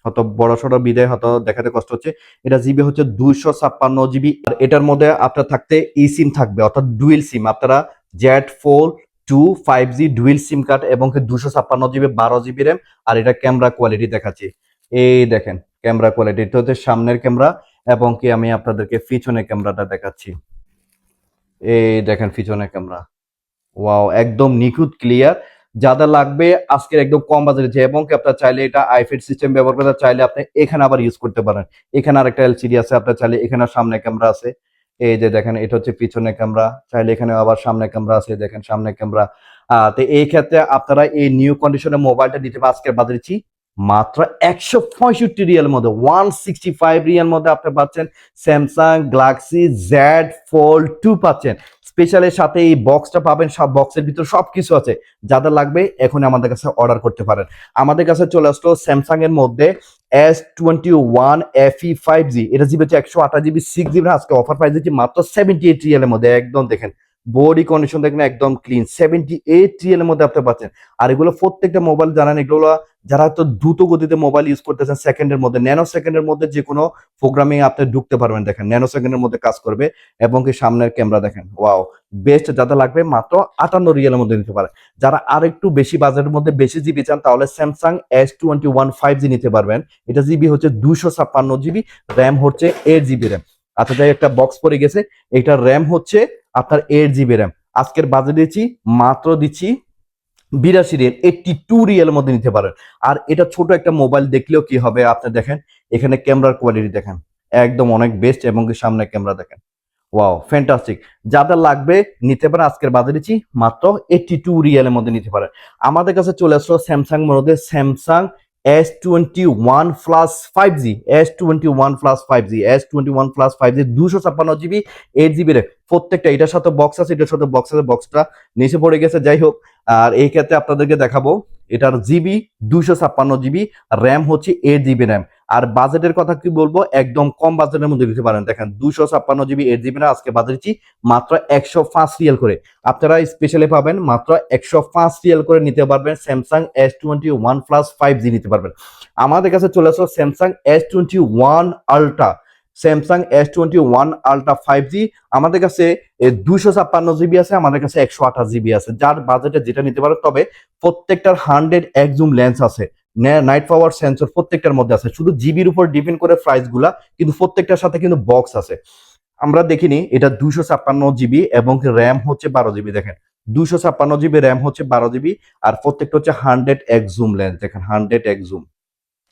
হয়তো বড় সড়ো বিদায় হয়তো দেখাতে কষ্ট হচ্ছে। এটা জিবি হচ্ছে 256 GB। আর এটার মধ্যে আপনার থাকতে ই সিম থাকবে, অর্থাৎ ডুয়েল সিম। আপনারা Z4 2 5G ডুয়েল সিম কার্ড এবং 256 GB 12GB র্যাম। আর এটা ক্যামেরা কোয়ালিটি দেখাচ্ছি, এই দেখেন ক্যামেরা কোয়ালিটি, এটা হচ্ছে সামনের ক্যামেরা এবং কি আমি আপনাদেরকে পিছনের ক্যামেরাটা দেখাচ্ছি। এই দেখেন পিছনের ক্যামেরা, ওয়াও, একদম নিখুঁত ক্লিয়ার। যাদের লাগবে আজকের একদম কম বাজারে যে, এবং কি আপনার চাইলে এটা আইফেড সিস্টেম ব্যবহার করতে চাইলে আপনি এখানে আবার ইউজ করতে পারেন। এখানে আরেকটা এলসিডি আছে, আপনার চাইলে এখানে সামনে ক্যামেরা আছে। এই যে দেখেন এটা হচ্ছে পিছনে ক্যামেরা, চাইলে এখানে আবার সামনে ক্যামেরা আছে, দেখেন সামনে ক্যামেরা। তো এই ক্ষেত্রে আপনারা এই নিউ কন্ডিশনে মোবাইলটা দিতে পারেন আজকের বাজারে মাত্র 165 রিয়াল মধ্যে, 165 রিয়াল মধ্যে আপনি পাচ্ছেন স্যামসাং গ্যালাক্সি Z Fold 2 পাচ্ছেন। স্পেশালের সাথে এই বক্সটা পাবেন, সব বক্সের ভিতরে সবকিছু আছে। যাদের লাগবে এখন আমাদের কাছে অর্ডার করতে পারেন। আমাদের কাছে চলে আসলো স্যামসাং এর মধ্যে S21 FE 5G, এটা জিবি হচ্ছে 128GB 6GB। আজকে অফার প্রাইস দিচ্ছি মাত্র 78 রিয়ালের মধ্যে। একদম দেখেন বডি কন্ডিশন দেখেন একদম ক্লিন, 78 রিয়ালের মধ্যে আপনি পাচ্ছেন। আর এগুলো প্রত্যেকটা মোবাইল জানেন, এগুলো যারা তো দ্রুত গতিতে মোবাইল ইউজ করতেছেন, সেকেন্ডের মধ্যে, ন্যানো সেকেন্ডের মধ্যে যে কোনো প্রোগ্রামিং আপনি ঢুকতে পারবেন। দেখেন ন্যানো সেকেন্ডের মধ্যে কাজ করবে। এবং কি সামনের ক্যামেরা দেখেন, ওয়াও, বেস্ট। যাদের লাগবে মাত্র 58 রিয়ালের মধ্যে নিতে পারেন। যারা আর একটু বেশি বাজেটের মধ্যে বেশি জিবি চান তাহলে স্যামসাং S21 5G নিতে পারবেন। এটা জিবি হচ্ছে 256GB, র্যাম হচ্ছে 8GB র্যাম। আচ্ছা যাই, একটা বক্স পড়ে গেছে, এটা র্যাম হচ্ছে আপনার 8GB র্যাম। আজকের বাজেট দিচ্ছি মাত্র 82 রিয়াল, 82 রিয়ালের মধ্যে নিতে পারেন। আর এটা ছোট একটা মোবাইল দেখলেও কি হবে, আপনি দেখেন এখানে ক্যামেরার কোয়ালিটি দেখেন একদম অনেক বেস্ট, এবং সামনে ক্যামেরা দেখেন, ওয়াও, ফ্যান্টাস্টিক। যাদের লাগবে নিতে পারেন। আজকের বাজারে দিচ্ছি মাত্র 82 রিয়ালের মধ্যে নিতে পারেন। আমাদের কাছে চলে আসলো স্যামসাং মধ্যে Samsung S21 Plus 5G, S21 Plus 5G, S21 Plus 5G 256GB 8GB রে। প্রত্যেকটা এটার সাথে বক্স আছে, এটার সাথে বক্স আছে, বক্সটা নিচে পড়ে গেছে। যাই হোক, আর এই ক্ষেত্রে আপনাদেরকে দেখাবো এটার জিবি 256 জিবি, র্যাম হচ্ছে 8 জিবি র্যাম। আর বাজেটের কথা কি বলবো, একদম কম বাজেটের মধ্যে দিতে পারেন। দেখেন 256 জিবি 8 জিবি র্যাম আজকে বাজে দিচ্ছি মাত্র 105 রিয়াল করে। আপনারা স্পেশালি পাবেন মাত্র 105 রিয়াল করে নিতে পারবেন। স্যামসাং S21 প্লাস 5G নিতে পারবেন। আমাদের কাছে চলে আসলো Samsung S21 ultra. Samsung S21 ultra 5G আমাদের কাছে 256 জিবি আছে, আমাদের কাছে 128 জিবি আছে। যার বাজেটে যেটা নিতে পারে, তবে প্রত্যেকটার 100x জুম লেন্স আছে, নাইট পাওয়ার সেন্সর প্রত্যেকটার মধ্যে আছে। শুধু জিবির উপর ডিপেন্ড করে প্রাইস গুলা, কিন্তু প্রত্যেকটার সাথে কিন্তু বক্স আছে। আমরা দেখিনি এটা 256 জিবি এবং র্যাম হচ্ছে 12 জিবি। দেখেন 256 জিবি র্যাম হচ্ছে 12 জিবি, আর প্রত্যেকটা হচ্ছে 100x জুম লেন্স। দেখেন 100x জুম,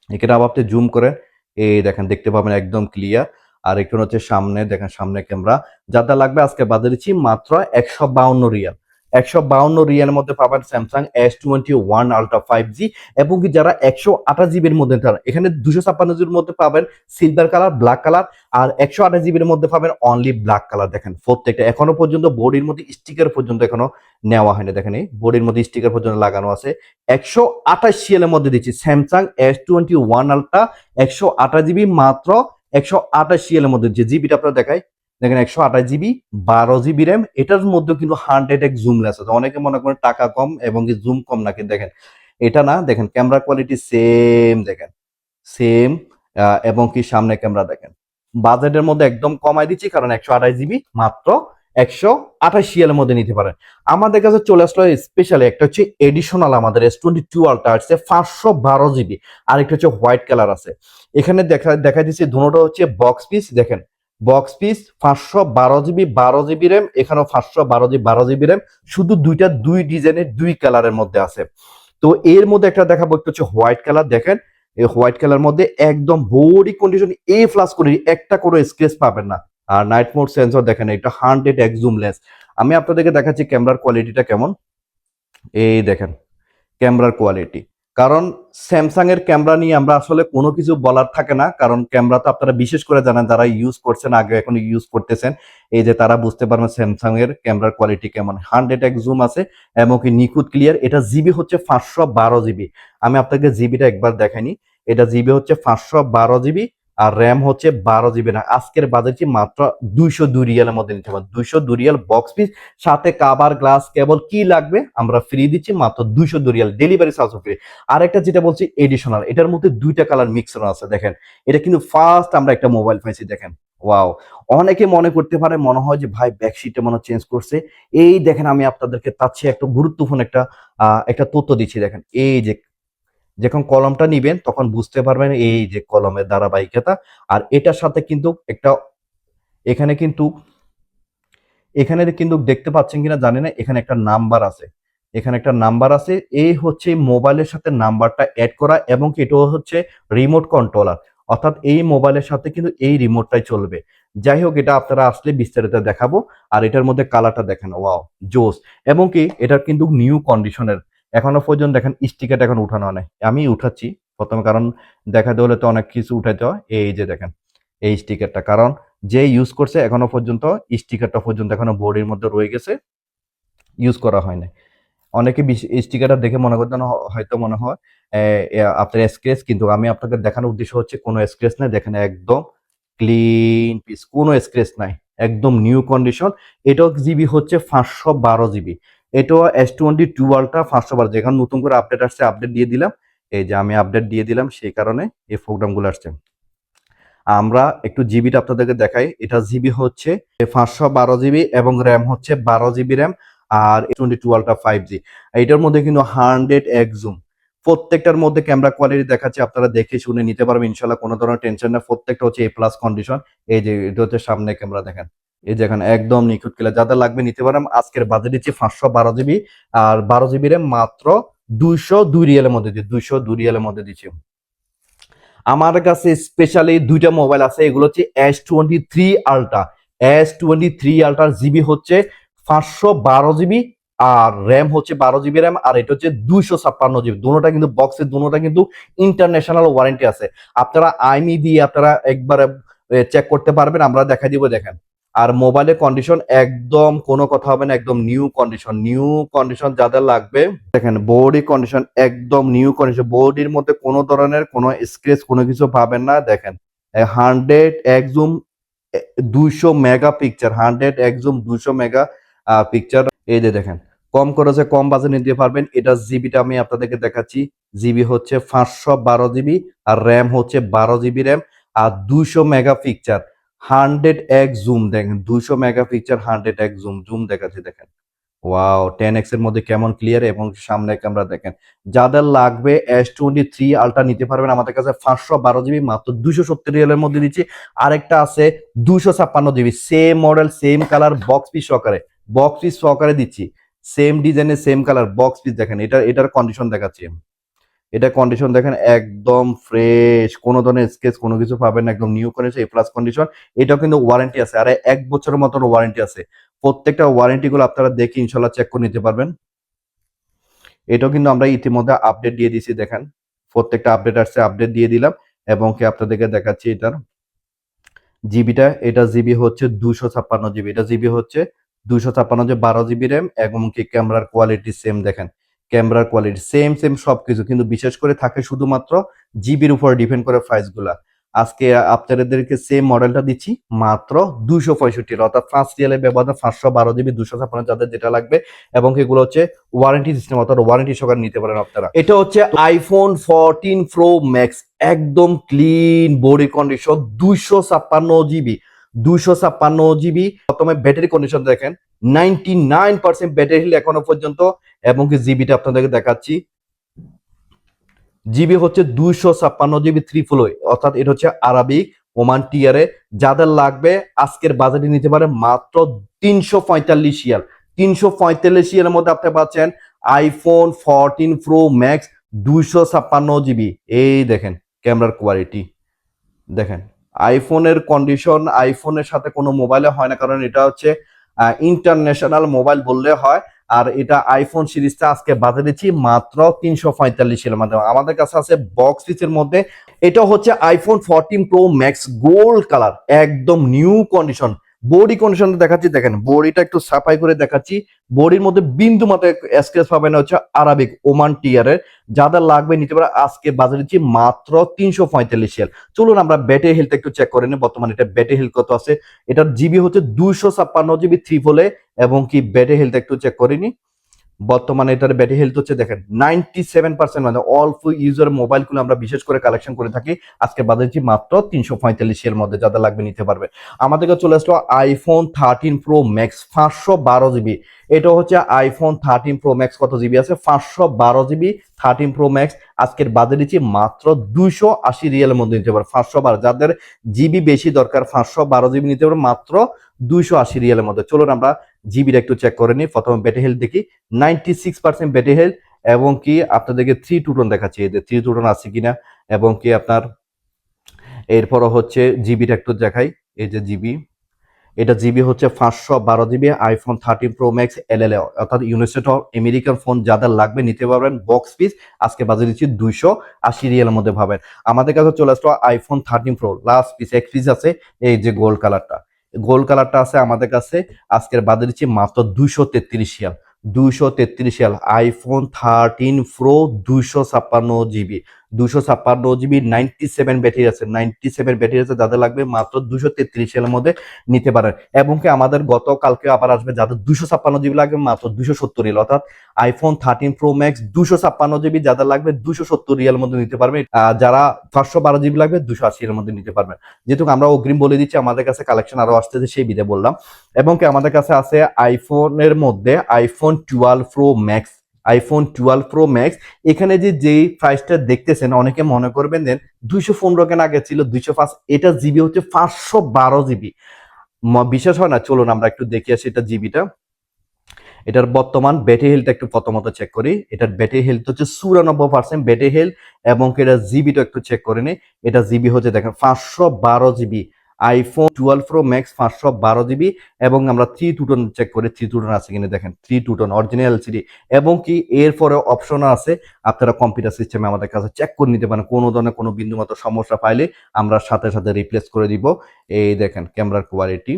এখানে আবার আপনি জুম করে এই দেখেন দেখতে পাবেন একদম ক্লিয়ার। আর একটু হচ্ছে সামনে দেখেন, সামনে ক্যামেরা। যাটা লাগবে আজকে বাজারে দিচ্ছি মাত্র 152 রিয়াল। 152 রিয়ালের মধ্যে পাবেন স্যামসাং S21 আলট্রা 5G। এবং কি যারা 128 জিবির মধ্যে, এখানে 256 জিবির মধ্যে পাবেন সিলভার কালার, ব্ল্যাক কালার, আর 128 জিবির মধ্যে পাবেন অনলি ব্ল্যাক কালার। দেখেন প্রত্যেকটা এখনো পর্যন্ত বডির মধ্যে স্টিকার পর্যন্ত এখনো নেওয়া হয়নি। দেখেন এই বডির মধ্যে স্টিকার পর্যন্ত লাগানো আছে। 128 রিয়ালের মধ্যে দিচ্ছি স্যামসাং S21 আলট্রা 128 জিবি মাত্র 128 রিয়ালের মধ্যে। যে জিবিটা আপনারা দেখায়, দেখেন 128 জিবি 12 জিবি র্যাম। এটার মধ্যে কিন্তু 100x জুম লেন্স আছে। অনেকে মনে করেন টাকা কম এবং জুম কম নাকি, দেখেন এটা না। দেখেন ক্যামেরা কোয়ালিটি সেম, দেখেন সেম। এবং কি সামনে ক্যামেরা দেখেন। বাজেটের মধ্যে একদম কমাই দিচ্ছি, কারণ 128 জিবি মাত্র 128 রিয়ালের মধ্যে নিতে পারেন। আমাদের কাছে চলে আসলো স্পেশালি একটা হচ্ছে এডিশনাল, আমাদের S22 আলট্রা আছে 512 জিবি, আর একটা হচ্ছে হোয়াইট কালার আছে। এখানে দেখা দিচ্ছি দুটোটা হচ্ছে বক্স পিস। দেখেন box piece 512 GB 12 GB RAM, এখানেও 512 জিবি 12 জিবি র্যাম। শুধু দুই ডিজাইনের 2 কালারের মধ্যে আছে। তো এর মধ্যে একটা দেখাবো, একটা হচ্ছে হোয়াইট কালার। দেখেন এই হোয়াইট কালার মধ্যে একদম বডি কন্ডিশন A+ করে, একটা করে স্ক্র্যাচ পাবেন না। আর নাইট মোড সেন্সর দেখেন, এটা 100x জুম লেন্স। আমি আপনাদেরকে দেখাচ্ছি ক্যামেরার কোয়ালিটিটা কেমন। এই দেখেন ক্যামেরার কোয়ালিটি। কারণ স্যামসাং এর ক্যামেরা নিয়ে আমরা আসলে কোনো কিছু বলার থাকে না, কারণ ক্যামেরা তো আপনারা বিশেষ করে জানেন, যারা ইউজ করছেন আগে এখন ইউজ করতেছেন, এই যে তারা বুঝতে পারবেন স্যামসাং এর ক্যামেরার কোয়ালিটি কেমন। 100x জুম আছে এবং কি নিখুঁত ক্লিয়ার। এটা জিবি হচ্ছে 512 জিবি। আমি আপনাকে জিবিটা একবার দেখাইনি। এটা জিবি হচ্ছে 512 জিবি, আর র্যাম হচ্ছে 12 জিবি না। আজকের বাজেট মাত্র 202 রিয়ালের মধ্যে নিতে পারবেন। 202 রিয়াল বক্স পিস, সাথে কাভার, গ্লাস, কেবল কি লাগবে আমরা ফ্রি দিচ্ছি মাত্র 202 রিয়াল, ডেলিভারি চার্জও ফ্রি। আরেকটা যেটা বলছি এডিশনাল, এটার মধ্যে 2টা কালার মিক্সার আছে। দেখেন এটা কিন্তু ফার্স্ট আমরা একটা মোবাইল পাইছি। দেখেন ওয়াও। অনেকে মনে করতে পারে, মনে হয় যে ভাই ব্যাকশিটে মনে চেঞ্জ করছে। এই দেখেন আমি আপনাদেরকে তার চেয়ে একটা গুরুত্বপূর্ণ একটা তথ্য দিচ্ছি। দেখেন এই যে যখন কলমটা নিবেন তখন বুঝতে পারবেন এই যে কলমের ধারাবাহিকতা। আর এটার সাথে কিন্তু একটা, এখানে কিন্তু দেখতে পাচ্ছেন কিনা জানি না, এখানে একটা নাম্বার আছে। এখানে একটা নাম্বার আছে, এই হচ্ছে মোবাইলের সাথে নাম্বারটা অ্যাড করা, এবং এটাও হচ্ছে রিমোট কন্ট্রোলার। অর্থাৎ এই মোবাইলের সাথে কিন্তু এই রিমোটটাই চলবে। যাই হোক, এটা আপনারা আসলে বিস্তারিত দেখাবো। আর এটার মধ্যে কালারটা দেখেন, ওয়াও জোস। এবং কি এটা কিন্তু নিউ কন্ডিশনের, এখনো পর্যন্ত দেখেন স্টিকারটা এখন উঠানো নাই। আমি উঠাচ্ছি প্রথমে, কারণ দেখাতে হলে তো অনেক কিছু উঠাইতে হয়। এই যে দেখেন এই স্টিকারটা, কারণ যে ইউজ করছে এখনো পর্যন্ত স্টিকারটা পর্যন্ত এখনো বোর্ডের মধ্যে রয়ে গেছে, ইউজ করা হয় না। অনেকে স্টিকারটা দেখে মনে করতেন, হয়তো মনে হয় আপনার স্ক্রেচ, কিন্তু আমি আপনাকে দেখানোর উদ্দেশ্য হচ্ছে কোনো স্ক্রেচ নাই। দেখেন একদম ক্লিন পিস, কোনো স্ক্রেচ নাই, একদম নিউ কন্ডিশন। এটাও জিবি হচ্ছে 512 জিবি। এটাও S22 আলট্রা 512। যেখানে নতুন করে আপডেট আসছে, আপডেট দিয়ে দিলাম। এই যে আমি আপডেট দিয়ে দিলাম, সেই কারণে এই প্রোগ্রামগুলো আসছে। আমরা একটু জিবিটা আপনাদেরকে দেখাই। এটা জিবি হচ্ছে 512 জিবি এবং র্যাম হচ্ছে 12 জিবি র্যাম, আর 22 আলট্রা 5G। এটার মধ্যে কিন্তু 100x জুম। প্রত্যেকটার মধ্যে ক্যামেরা কোয়ালিটি দেখাচ্ছে, আপনারা দেখে শুনে নিতে পারবেন ইনশাল্লাহ, কোনো ধরনের টেনশন না। প্রত্যেকটা হচ্ছে A+ কন্ডিশন। এই যে এটা হচ্ছে সামনে ক্যামেরা, দেখেন এই দেখেন একদম নিখুঁত ক্লিয়ার। যাদের লাগবে নিতে পারেন। আজকের বাজেট দিচ্ছি 512 জিবি আর 12 জিবি র্যাম মাত্র 202 রিয়ালের মধ্যে দিচ্ছি। 202 রিয়ালের মধ্যে দিচ্ছি। আমার কাছে স্পেশালি 2টা মোবাইল আছে, এগুলো হচ্ছে S23 আলট্রা। S23 আলট্রার জিবি হচ্ছে 512 জিবি, আর র্যাম হচ্ছে 12 জিবি র্যাম, আর এটা হচ্ছে 256 জিবি। দুটোটা কিন্তু বক্সের, দুটোটা কিন্তু ইন্টারন্যাশনাল ওয়ারেন্টি আছে। আপনারা আইমি দিয়ে আপনারা একবার চেক করতে পারবেন, আমরা দেখা দিব। দেখেন আর মোবাইলের কন্ডিশন একদম কোনো কথা হবে না, একদম নিউ কন্ডিশন যাদের লাগবে দেখেন বডি কন্ডিশন একদম নিউ কন্ডিশন, বডির মধ্যে কোনো ধরনের কোনো স্ক্র্যাচ কোনো কিছু পাবেন না। দেখেন 100 zoom 200 mega picture, 100 200 mega picture. এই যে দেখেন কম খরচে কম বাজেট নিতে পারবেন। এটা জিবিটা আমি আপনাদেরকে দেখাচ্ছি, জিবি হচ্ছে 512 জিবি আর র্যাম হচ্ছে 12 জিবি র্যাম আর 200 মেগা পিকচার 100x জুম। দেখেন 200 mega picture 100x zoom, zoom দেখাচ্ছি দেখেন। ওয়াও 10x এর মধ্যে কেমন ক্লিয়ার এবং সামনে ক্যামেরা দেখেন। যাদের লাগবে S23 আলট্রা নিতে পারবেন আমাদের কাছে 512 জিবি মাত্র 270 রিয়ালের মধ্যে দিচ্ছি। আরেকটা আছে 256 GB, same model same colour box piece সহকারে দিচ্ছি, সেম ডিজাইনের সেম কালার বক্স পিস। দেখেন এটার কন্ডিশন দেখাচ্ছি, এটা কন্ডিশন দেখেন একদম ফ্রেশ, কোনো ধরনের স্কেচ কোনো কিছু পাবেন না, একদম নিউ কন্ডিশন এ প্লাস কন্ডিশন। এটাও কিন্তু ওয়ারেন্টি আছে, আরে 1 বছরের মতন ওয়ারেন্টি আছে। প্রত্যেকটা ওয়ারেন্টি গুলো আপনারা দেখে ইনশাল্লাহ চেক করে নিতে পারবেন। এটাও কিন্তু আমরা ইতিমধ্যে আপডেট দিয়ে দিয়েছি, দেখেন প্রত্যেকটা আপডেট আসছে, আপডেট দিয়ে দিলাম এবং কি আপনাদেরকে দেখাচ্ছি এটার জিবিটা। এটা জিবি হচ্ছে 256 জিবি, এটা জিবি হচ্ছে 256, 12 জিবি র্যাম এবং কি ক্যামেরার কোয়ালিটি সেম। দেখেন ক্যামেরার কোয়ালিটি সেম সেম সবকিছু, কিন্তু বিশেষ করে থাকে শুধুমাত্র জিবির উপর ডিপেন্ড করে প্রাইস গুলা। আজকে আপনাদেরকে সেম মডেলটা দিচ্ছি মাত্র 265, অর্থাৎ 5 রিয়ালের ব্যবহার 512 জিবি 256 যাদের যেটা লাগবে। এবং এগুলো হচ্ছে ওয়ারেন্টি সিস্টেম, অর্থাৎ ওয়ারেন্টি সহকারে নিতে পারেন আপনারা। এটা হচ্ছে আইফোন 14 Pro Max, একদম clean body condition 256 GB 256 GB. প্রথমে ব্যাটারি কন্ডিশন দেখেন 99% ব্যাটারি হিল এখনো পর্যন্ত। এবং কি জিবিটা আপনাদেরকে দেখাচ্ছি, জিবি হচ্ছে 256 জিবি 3 ফুল, অর্থাৎ এটা হচ্ছে আরাবিক ওমান টিয়ারে। যাদের লাগবে আজকের বাজেটে নিতে পারে মাত্র 345 রিয়াল। 345 রিয়ালের মধ্যে আপনি পাচ্ছেন আইফোন 14 Pro Max 256 জিবি। এই দেখেন ক্যামেরার কোয়ালিটি দেখেন, আইফোনের কন্ডিশন আইফোনের সাথে কোনো মোবাইলে হয় না, কারণ এটা হচ্ছে ইন্টারন্যাশনাল মোবাইল বললে হয়। আর এটা আইফোন সিরিজটা আজকে বাজে দিচ্ছি মাত্র 345 এর মাধ্যমে। আমাদের কাছে আছে বক্স পিসের মধ্যে, এটা হচ্ছে iPhone 14 Pro Max gold colour, একদম নিউ কন্ডিশন। বডি কন্ডিশন দেখাচ্ছি, দেখেন বডিটা একটু সাফাই করে দেখাচ্ছি। বডির মধ্যে বিন্দু মতো স্ক্র্যাচ পাবে না, হচ্ছে আরাবিক ওমান টিয়ারের। যাদের লাগবে নিতে পারে আজকে বাজারে দিচ্ছি মাত্র 345 রিয়াল। চলুন আমরা ব্যাটারি হেলথ একটু চেক করে নিই, বর্তমানে এটা ব্যাটারি হেলথ কত আছে। এটার জিবি হচ্ছে 256 জিবি 3 ফুল, এবং কি ব্যাটারি হেলথ একটু চেক করে নিই। বর্তমানে এটার ব্যাটারি হেলথ হচ্ছে দেখেন 97%, মানে অল্প ইউজার মোবাইলগুলো আমরা বিশেষ করে কালেকশন করে থাকি। আজকে বাজারটি মাত্র 345 এর মধ্যে, যাদের লাগবে নিতে পারবে। আমাদের কাছে চলে আসলো আইফোন 13 Pro Max 512 জিবি। এটা হচ্ছে আইফোন 13 Pro Max, কত জিবি আছে 512 জিবি 13 Pro Max। আজকের বাজারে দিচ্ছি মাত্র 280 রিয়ালের মধ্যে নিতে পারবে। 512, যাদের জিবি বেশি দরকার 512 জিবি নিতে পারবে মাত্র 280 রিয়ালের মধ্যে। চলুন আমরা জিবিটা একটু চেক করে নিই। প্রথমে ব্যাটারি হেলথ দেখি, 96% ব্যাটারি হেলথ। এবং কি আপনাদেরকে 3 টু টোন দেখাচ্ছি, এদের 3 টু টোন আছে কিনা। এবং কি আপনার এরপরও হচ্ছে জিবিটা একটু দেখাই, এই যে জিবি, এটা জিবি হচ্ছে 512 GB iPhone 13 Pro Max LLA, অর্থাৎ ইউনাইটেড আমেরিকান ফোন। যাদের লাগবে নিতে পারবেন বক্স পিস, আজকে বাজারে দিচ্ছি 280 রিয়ালের মধ্যে পাবেন। আমাদের কাছে চলে আসলো আইফোন 13 Pro, লাস্ট পিস এক পিস আছে, এই যে গোল্ড কালারটা আছে আমাদের কাছে। আজকের বাজারে দিচ্ছি মাত্র 233 Real. 233 Real iPhone 13 Pro 256 GB 256 GB 97 battery আছে, 97 ব্যাটারি আছে। যাদের লাগবে মাত্র 233 রিয়ালের মধ্যে নিতে পারেন। এবং কি আমাদের গতকালকে আবার আসবে, যাদের 256 জিবি লাগবে মাত্র 270 রিয়াল, অর্থাৎ আইফোন 13 Pro Max 256 জিবি যাদের লাগবে 270 রিয়ালের মধ্যে নিতে পারবে। যারা 512 জিবি লাগবে 280 এর মধ্যে নিতে পারবেন। যেহেতু আমরা অগ্রিম বলে দিচ্ছি আমাদের কাছে কালেকশন আরো আসতেছে, সেই বিধে বললাম। এবং কি আমাদের কাছে আছে আইফোনের মধ্যে iPhone 12 Pro Max, iPhone 12 Pro Max। এখানে যেই প্রাইসটা দেখতেছেন অনেকে মনে করবেন দেন 215 কেন, আগে ছিল 205। এটা জিবি হচ্ছে 512 জিবি, বিশ্বাস হয় না। চলুন আমরা একটু দেখে আসি এটা জিবিটা। এটার বর্তমান ব্যাটারি হেলথ একটু প্রথমত চেক করি। এটার ব্যাটারি হেলথ হচ্ছে 94% ব্যাটারি হেলথ। এবং এটা জিবিটা একটু চেক করে নিই। এটা জিবি হচ্ছে দেখেন 512 GB iPhone 12 Pro Max 512 GB. এবং আমরা 3 টু টোন চেক করি, 3 টু টোন আছে কিনা, দেখেন 3 টু টোন অরিজিনাল এলসিডি। এবং কি এরপরে অপশন আছে, আপনারা কম্পিউটার সিস্টেমে আমাদের কাছে চেক করে নিতে পারেন। কোনো ধরনের কোনো বিন্দুমাত্র সমস্যা পাইলে আমরা সাথে সাথে রিপ্লেস করে দিব। এই দেখেন ক্যামেরার কোয়ালিটি,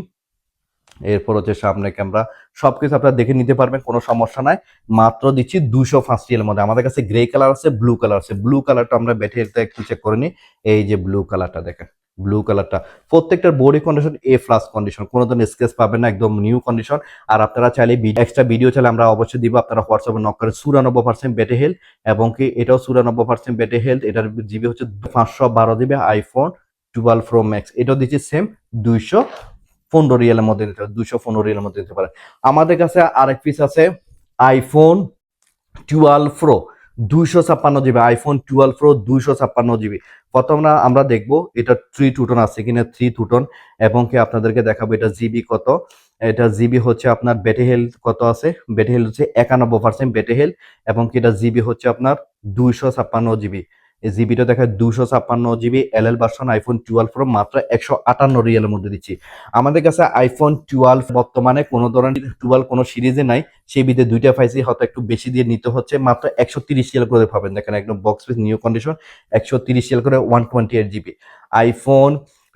এরপর হচ্ছে সামনে ক্যামেরা, সবকিছু আপনারা দেখে নিতে পারবেন, কোনো সমস্যা নাই। মাত্র দিচ্ছি 205 রিয়াল মধ্যে। আমাদের কাছে গ্রে কালার আছে, ব্লু কালার আছে। ব্লু কালারটা আমরা ব্যাটারিতে একটু চেক করে নিই। এই যে ব্লু কালারটা দেখেন, ব্লু কালারটা প্রত্যেকটার বডি কন্ডিশন A+ কন্ডিশন, কোনো ধরনের স্কেচ পাবেন না, একদম নিউ কন্ডিশন। আর আপনারা চাইলে এক্সট্রা ভিডিও চাইলে আমরা অবশ্যই দিব, আপনারা হোয়াটসঅ্যাপে নক করে। 94% ব্যাটারি হেলথ, এবং কি এটাও 94% ব্যাটারি হেলথ। এটার জিবি হচ্ছে 512 জিবি আইফোন 12 প্রো ম্যাক্স। এটাও দিচ্ছি সেম 215 রিয়ালের মধ্যে দিতে পারে, 215 রিয়ালের মধ্যে দিতে পারে। আমাদের কাছে আরেক পিস আছে iPhone 12 pro 256 GB, iPhone 12 pro 256 GB. প্রথম না আমরা দেখবো এটা 3 টু টোন আছে কিনা, 3 টু টোন, এবং কি আপনাদেরকে দেখাবো এটা জিবি কত। এটা জিবি হচ্ছে আপনার ব্যাটারি হেলথ কত আছে, ব্যাটারি হেলথ হচ্ছে 91% ব্যাটারি হেলথ, এবং কি এটা জিবি হচ্ছে আপনার 256 জিবি। এই জিবিটা দেখায় 256 জিবি, এল ভার্সন আইফোন 12 প্রো মাত্র 158 রিয়ালের মধ্যে দিচ্ছি। আমাদের কাছে আইফোন 12 বর্তমানে কোনো ধরনের 12 কোনো সিরিজে নাই, সেই বিধে দুইটা পাইছি, হয়তো একটু বেশি দিয়ে নিতে হচ্ছে। মাত্র 130 রিয়াল করে পাবেন, দেখেন একদম box piece new condition. 130 Real করে 128 জিবি আইফোন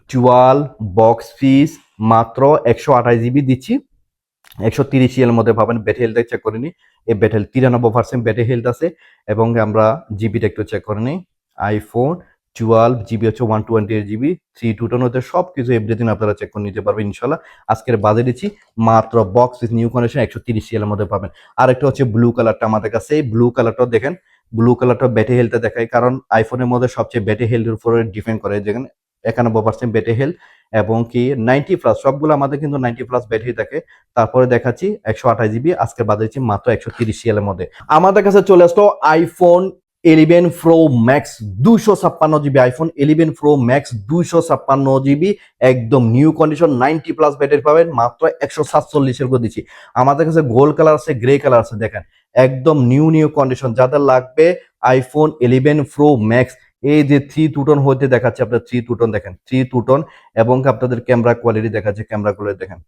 12 বক্স পিস মাত্র 128 জিবি দিচ্ছি। 130 রিয়ালের মধ্যে পাবেন। ব্যাটারি হেলথ চেক করে নিই, এই ব্যাটারি 93% ব্যাটারি হেলথ আছে, এবং আমরা জিবিটা একটু চেক করে নিই। আইফোন 12 জিবি হচ্ছে 128 জিবি, 3 টু টোন হচ্ছে সব কিছু এভরিথিং আপনারা চেক করে নিতে পারবেন ইনশাল্লাহ। আজকের বাজে দিচ্ছি মাত্র বক্স নিউ কন্ডিশন 130 রিয়ালের মধ্যে পাবেন। আর একটা হচ্ছে ব্লু কালারটা আমাদের কাছে, এই ব্লু কালারটাও দেখেন, ব্লু কালারটা ব্যাটারি হেলথে দেখায়, কারণ আইফোনের মধ্যে সবচেয়ে ব্যাটারি হেলথের উপরে ডিপেন্ড করে, যেখানে 91% ব্যাটারি হেলথ, এবং কি 90+, সবগুলো আমাদের কিন্তু 90+ ব্যাটারি থাকে। তারপরে দেখাচ্ছি 128 জিবি, আজকে বাদ দিচ্ছি মাত্র 130 রিয়ালের মধ্যে। আমাদের কাছে চলে আসলো iPhone 11 pro max 256 GB, iPhone 11 pro max 256 GB, একদম নিউ কন্ডিশন 90+ ব্যাটারি পাবেন, মাত্র 147 করে দিচ্ছি। আমাদের কাছে গোল্ড কালার আছে, গ্রে কালার আছে, দেখেন একদম নিউ কন্ডিশন। যাদের লাগবে আইফোন 11 প্রো ম্যাক্স, এই যে 3 টু টোন হইতে দেখাচ্ছে আপনার, 3 টু টোন দেখেন, 3 টু টোন, এবং আপনাদের ক্যামেরা কোয়ালিটি দেখাচ্ছে, ক্যামেরা কোয়ালিটি দেখেন,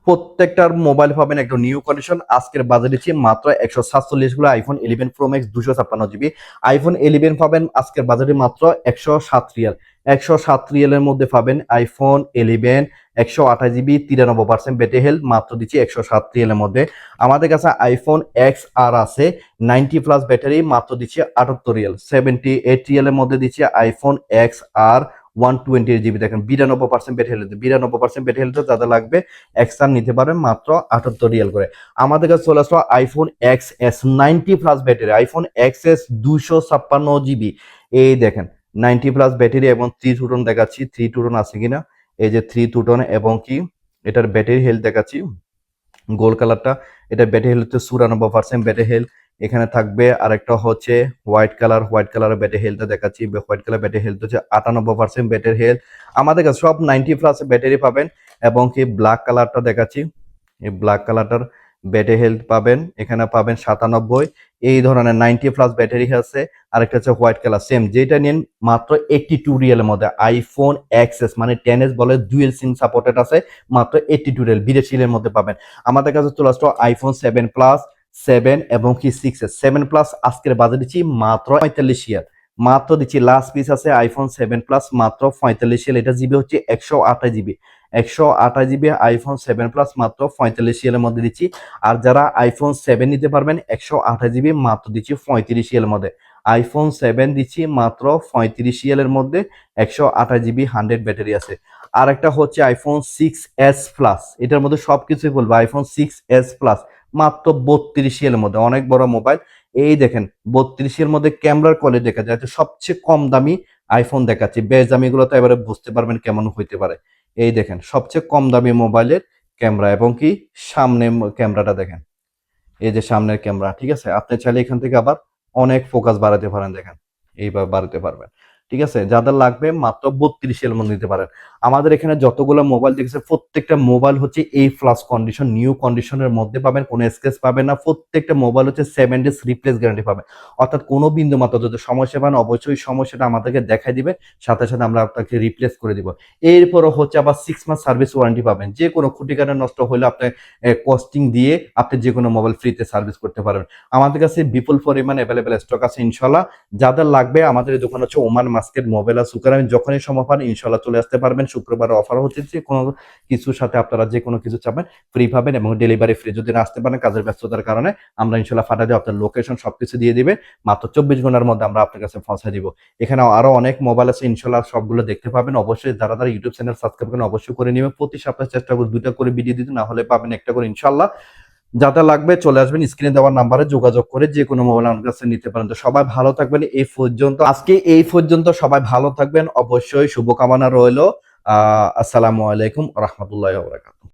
প্রত্যেকটার মোবাইল পাবেন একদম নিউ কন্ডিশন। আজকের বাজারে দিচ্ছি মাত্র 147 গুলো iPhone 11 pro max 256 GB. IPhone 11 পাবেন আজকের বাজারে মাত্র 107 রিয়াল। 107 রিয়ালের মধ্যে পাবেন আইফোন 11 128 জিবি 93% ব্যাটারি হেলথ, মাত্র দিচ্ছি 107 রিয়ালের মধ্যে। আমাদের কাছে আইফোন এক্স আর আছে 90+ ব্যাটারি, মাত্র দিচ্ছি 78 রিয়াল। 78 রিয়ালের মধ্যে দিচ্ছি আইফোন এক্স আর 128 জিবি, দেখেন 92% ব্যাটারি হেলথ, 92% ব্যাটারি হেলথ। যাদের লাগবে এক্সআর নিতে পারেন মাত্র 78 রিয়াল করে। আমাদের কাছে চলে আসলো iPhone x S 90+ battery, iPhone x S 256 GB, এই দেখেন 90+ ব্যাটারি, এবং 3 টু টোন দেখাচ্ছি, 3 টু টোন আছে কিনা, এই যে 3 টু টোন, এবং কি এটার ব্যাটারি হেলথ দেখাচ্ছি গোল্ড কালারটা, এটা ব্যাটারি হেলথ 94% ব্যাটারি হেলথ। এখানে থাকবে আরেকটা হচ্ছে হোয়াইট কালার, হোয়াইট কালারের ব্যাটারি হেলথটা দেখাচ্ছি, হোয়াইট কালার ব্যাটারি হেলথ হচ্ছে 98% ব্যাটারি হেলথ। আমাদের কাছে সব 90+ ব্যাটারি পাবেন, এবং কি ব্ল্যাক কালারটা দেখাচ্ছি, এই ব্ল্যাক কালারটার ব্যাটারি হেলথ পাবেন, এখানে পাবেন 97। এই ধরনের 90+ ব্যাটারি আছে। আরেকটা হচ্ছে হোয়াইট কালার, সেম যেটা নিন, মাত্র 82 রিয়ালের মধ্যে আইফোন এক্সএস মানে 10s বলে, ডুয়েল সিম সাপোর্টেড আছে, মাত্র 82 রিয়াল 82 মধ্যে পাবেন। আমাদের কাছে চলে আসলো আইফোন 7 প্লাস, 7 এবং কি 6s 7 প্লাস আজকের বাজার দিচ্ছি মাত্র 45 রিয়াল, মাত্র দিচ্ছি। লাস্ট পিস আছে আইফোন 7 প্লাস মাত্র 45 রিয়াল, এটা জিবি হচ্ছে 128 জিবি, 128 জিবি আইফোন 7 প্লাস মাত্র 45 রিয়ালের মধ্যে দিচ্ছি। আর যারা আইফোন 7 নিতে পারবেন 128 জিবি মাত্র দিচ্ছি 35 রিয়ালের মধ্যে। আইফোন 7 দিচ্ছি মাত্র 35 রিয়ালের মধ্যে, 128 জিবি 100 ব্যাটারি আছে। আর একটা হচ্ছে আইফোন 6s প্লাস, এটার মধ্যে সবকিছুই বলবো, আইফোন 6s প্লাস মাত্র 32 রিয়ালের মধ্যে, অনেক বড় মোবাইল। এই দেখেন 32-এর মধ্যে ক্যামেরার কোয়ালিটি দেখা যায়, সবচেয়ে কম দামি আইফোন দেখাচ্ছি, বেশ দামিগুলো তো এবারে বুঝতে পারবেন কেমন হইতে পারে। এই দেখেন সবচেয়ে কম দামি মোবাইলের ক্যামেরা, এবং কি সামনে ক্যামেরাটা দেখেন, এই যে সামনের ক্যামেরা, ঠিক আছে। আপনি চাইলে এখান থেকে আবার অনেক ফোকাস বাড়াতে পারেন, দেখেন এইবার বাড়াতে পারবেন, ঠিক আছে। যাদের লাগবে মাত্র 32-এর মধ্যে নিতে পারেন। আমাদের এখানে যতগুলো মোবাইল দেখেছে প্রত্যেকটা মোবাইল হচ্ছে A+ কন্ডিশন, নিউ কন্ডিশনের মধ্যে পাবেন, কোনো স্ক্র্যাচ পাবেন না। প্রত্যেকটা মোবাইল হচ্ছে 7 ডেজ রিপ্লেস গ্যারান্টি পাবেন, অর্থাৎ কোনো বিন্দু মাত্র যদি সমস্যা পান অবশ্যই সমস্যাটা আমাদেরকে দেখাই দিবে, সাথে সাথে আমরা আপনাকে রিপ্লেস করে দিব। এরপরও হচ্ছে আবার 6 মাস সার্ভিস ওয়ারেন্টি পাবেন, যে কোনো খুঁটিকাটা নষ্ট হলে আপনি কস্টিং দিয়ে আপনি যে কোনো মোবাইল ফ্রিতে সার্ভিস করতে পারবেন। আমাদের কাছে বিপুল পরিমাণ অ্যাভেলেবেল স্টক আছে ইনশাল্লাহ। যাদের লাগবে আমাদের এই দোকান হচ্ছে ওমান মার্কেট মোবাইল আর সুকার, যখনই সময় পান ইনশাল্লাহ চলে আসতে পারবেন। শুক্রবারে অফার হচ্ছে যে কোনো কিছুর সাথে আপনারা যে কোনো কিছু চাবেন ফ্রি পাবেন এবং ডেলিভারি ফ্রি। যদি না আসতে পারেন কাজের ব্যস্ততার কারণে আমরা ইনশাল্লাহ ফাটা দিয়ে আপনার লোকেশন সবকিছু দিয়ে দিবে, মাত্র 24 ঘন্টার মধ্যে আমরা আপনার কাছে পৌঁছে দিব। এখানে আরো অনেক মোবাইল আছে, ইনশাল্লাহ সবগুলো দেখতে পাবেন। অবশ্যই যারা যারা ইউটিউব চ্যানেল সাবস্ক্রাইব করেন অবশ্যই করে নেবেন। প্রতি সপ্তাহে চেষ্টা করুন 2টা করে ভিডিও দিতে, না হলে পাবেন একটা করে ইনশাল্লাহ। যাতে লাগবে চলে আসবেন, স্ক্রিনে দেওয়ার নাম্বারে যোগাযোগ করে যে কোনো মোবাইল আমার কাছে নিতে পারেন। তো সবাই ভালো থাকবেন, এই পর্যন্ত আজকে এই পর্যন্ত সবাই ভালো থাকবেন, অবশ্যই শুভকামনা রইলো। আসসালামু আলাইকুম রহমতুল্লাহ।